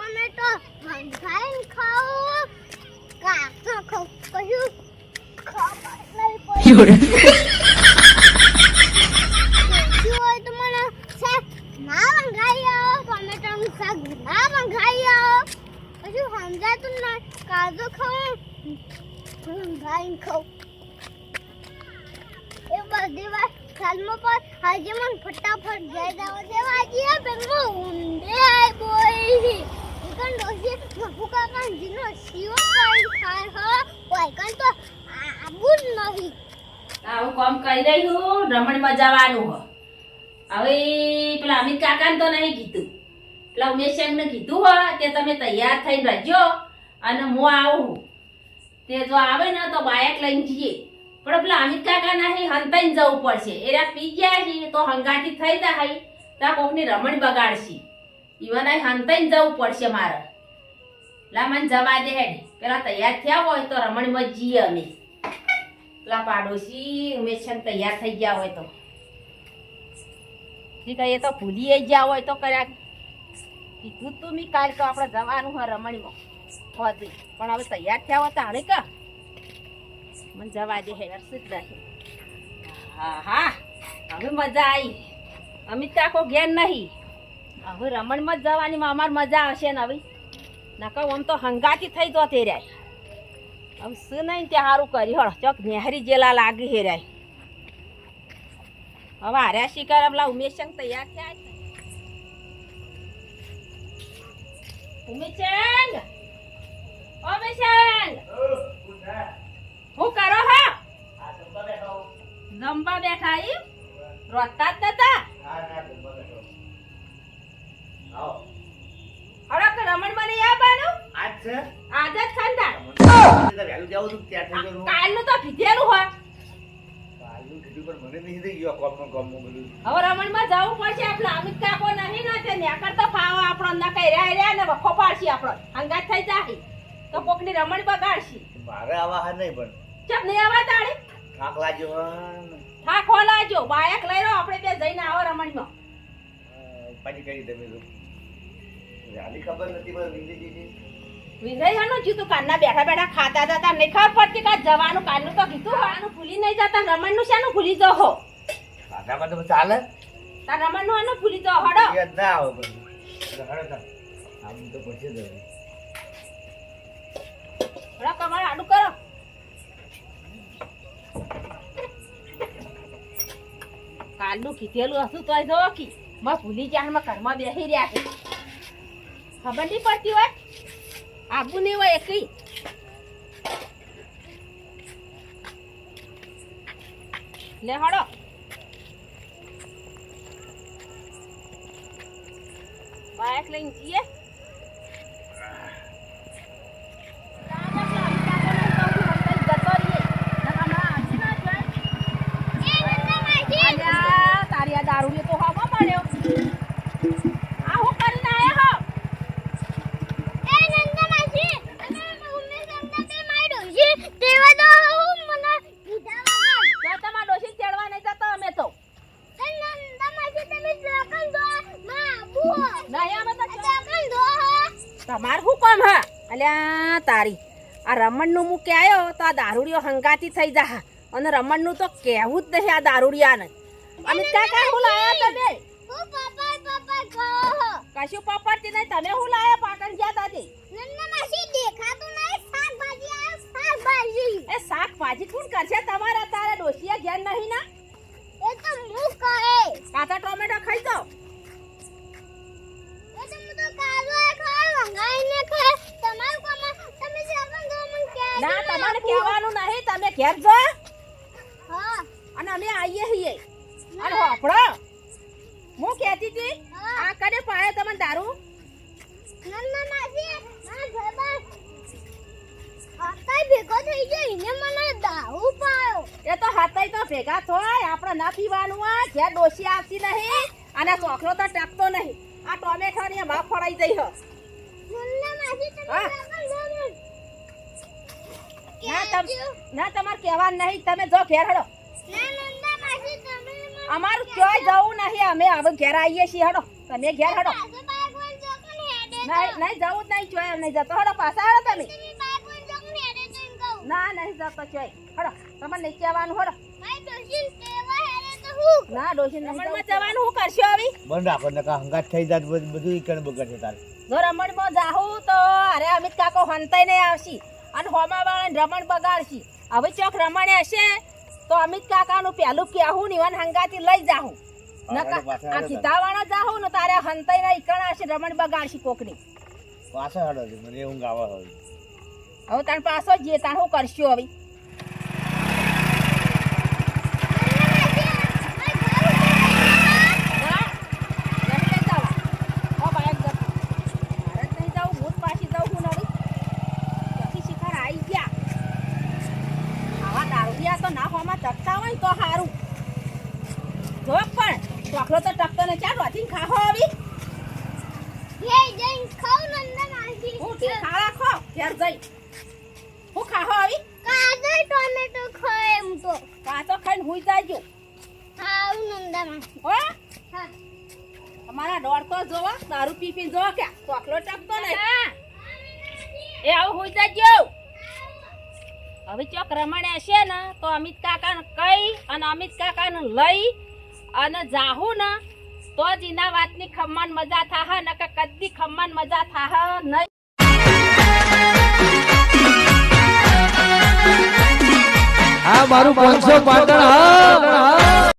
Tomato મંગાઈને ખાઓ કાચો ખાઓ કયું ખબર નહીં પડી હોય તો મને શાક ના મંગાઈ આવો ટોમેટોનું શાક ના મંગાઈ આવો કશું સમજાતું નહીં કાચો ખાઉં મંગાઈને ખાઉં એ બધી વાત ખાલમાં પર આજે મને ફટાફટ જઈ જાવ છે આજે બેંગો ઊંડે આઈ બોય ઇકન ડોસી મફુકા કાંજીનો શીવો કાઈ ખાય હો કોઈ કન તો આબુ નહીં હું કામ કરી રહી હું રમણમાં જવાનું હો હવે પેલા અમિત કાકાને તો નહીં કીધું પેલા ઉમેશને કીધું હો તે તમે તૈયાર થઈને રહેજો અને હું આવું તે જો આવે ને તો બાઇક લઈને જઈએ પણ પેલા અમિત કાકા નહીં હંતાઈને જવું પડશે એરા પી ગયા છે તો હંગાટી થઈ જાય ત્યાં કોકની રમણ બગાડશે ઈવન હંતાઈને જવું પડશે મારે લા મને જવા દે હેડ પેલા તૈયાર થયા હોય તો રમણમાં જઈએ અમે પેલા પાડોશી ઉમેશ તૈયાર થઈ ગયા હોય તો ઠીક એ તો ભૂલી ગયા હોય તો કર્યા કીધું તું મી કાલ તો આપણે જવાનું હોય રમણીમાં હોતી પણ હવે તૈયાર થયા હોય તો હાણે કા મને જવા દે હેડ સીધા હા હા હવે મજા આવી અમિત કાકો ઘેર નહીં હવે રમણમાં જ જવાની અમાર મજા આવશે ને હવે નકર આમ તો હંગાતી થઈ જો તે રહ્યા હવે શું નહીં ત્યાં સારું કર્યું હળ ચોક નેહરી જેલા લાગી હેરાય હવે હાર્યા શિકાર પેલા ઉમેશ તૈયાર થયા ઉમેશંગ હું કરો હા જમવા બેઠા ઈ રોતા જ નતા હડક રમણ મને આવવાનું આજ જ ખાંડા કાલનું તો કીધેલું હોય હવે રમણમાં જવું પડશે આપણે અમિત કાકો નહીં ને તે નેકર તો ફાવો આપણો ન કઈ રહ્યા ને વખો પાડશી આપણો હંગાત થઈ જાય તો કોકની રમણ બગાડશી મારે આવા હા નહીં પણ ચપ નહીં આવા તાળી થાક લાગ્યો થાક હોલાજો બાયક લઈ રહ્યો આપણે બે જઈને આવો રમણમાં પાછી કરી તમે તો આલી ખબર નથી પણ વિંદીજી વિજય હનું જીતું કાનના બેઠા બેઠા ખાતા હતા નહીં ખબર પડતી કે જવાનું કાનનું તો કીધું હોવાનું ભૂલી નહીં જતા રમણનું શાનું ભૂલી જાઓ હો ખાતા તો ચાલે તાર રમણનું આનું ભૂલી જાઓ હડો યાદ ના આવે પણ હડો આમ તો પછી જ હડો કમર આડું કરો કાલનું કીધેલું હશું તોય જો કી માં ભૂલી જાય માં ઘરમાં બેસી રહ્યા છે ખબર નહીં પડતી હોય આબુ નહીં હોય એકઈ લે હડો બાઇક લઈને જઈએ દારૂ તો હવા પડ્યો આ હું કરીને આયા હો એ નંદા માસી અને ઉમેશ અંદર તે માડો છે તેવા તો હું મને કીધા વગર તો તમાર ડોશી ચડવા નહીં જતો અમે તો એ નંદા માસી તમે જકન દો માં આબુ નહીં અમે તો જકન દો તમાર શું કામ હા અલ્યા તારી આ રમણનું મું કે આયો તો આ દારૂડિયો હંગાતી થઈ જા અને રમણનું તો કહેવું જ નહીં આ દારૂડિયાને અમિત કાકા હું લાયા તમે હું પપ્પા કહો કશું પપ્પાતી નહીં તમે હું લાયા પાટણ ગયા તાજી નંદા માસી દેખાતું નહીં શાકભાજી આ શાકભાજી એ શાકભાજી કોણ કરશે તમારા તારા ડોશિયા ઘેર નહીં ના એ તો હું કહે કાચા ટોમેટો ખાઈ જાઓ એ તો હું તો કાલો ખાય વંગાઈને ખાય તમારું કામ તમે જકન દો મને કે ના તમારે કહેવાનું નહીં તમે ઘેર જો હા અને અમે આવીએ છીએ અને હોપડો હું કહેતી હતી આ કને પાયો તમને દારૂ નંદા માસી આ ઘરમાં આતાય ભેગો થઈ ગયો એને મને દારૂ પાયો એ તો હાથાઈ તો ભેગા થોય આપણે ના પીવાનું આ જ્યાં ડોશી આવતી નહીં અને ચોકલો તો ટકતો નહીં આ ટોમેટો ની માં ફળાઈ જઈ હ નંદા માસી તમે હા. જકન દો ના તમારે કહેવાનું નહીં તમે જો ઘેર હડો ના નંદા માસી તમે અમારું ક્યાંય જવું નહીં અમે હવે ઘેર આવીએ છીએ હડો તમે ઘેર હડો નહીં જવું જ નહીં ચોય નહીં જતો હડો પાછા હડો તમે તમે બાપુને જંગને હેડે જઈને કહું ના નહીં જતો ચોય હડો તમારે નીચે આવવાનું હડો મારી ડોશી કેવા હેડે તો હું ના ડોશી રમણમાં જવાનું હું કરશો આવી બંધ રાખો નકા હંગાત થઈ જાત બધું ઈકણ બગડશે તારે જો રમણમાં જાહું તો અરે અમિત કાકો હંતાઈ નહીં આવશી અને હોમા વાળાને રમણ બગાડશી હવે ચોક રમણે હશે તો અમિત કાકાનું પહેલું કહેવું ને હંગાથી લઈ જાહું નકા આ ખીતાવાળા જાહું ને તારે હંતાઈ નહીં ઈકણ હશે રમણ બગાડશી કોકની પાછા હાડો છે મને ઊંઘ આવે હવે હવે તાર પાછો જે તાર હું કરશું હવે તો હારું જો પણ ચોકલો તો ટકતો ને ચાલ વાથી ખાહો આવી લે જઈને ખાવ નંદન આજી હું તે ખાડા ખો ઘેર જઈ હું ખાહો આવી કાદે ટોમેટો ખાય એમ તો કાચો ખાઈને હુઈ જાજો ખાવ નંદન આજી હો હા અમારા ડોર તો જોવો દારૂ પી પી જોવો કે ચોકલો ટકતો ને એ આવું હુઈ જાજો હવે ચોક રમણે હશે ને તો અમિત કાકાને કઈ અને અમિત કાકાને લઈ અને જાહું ને તો જ એના વાતની ખમ્માન મજા થાહ ન કે કદી ખમ્માન મજા થાહ નહીં આ મારું 500 પાટણ હા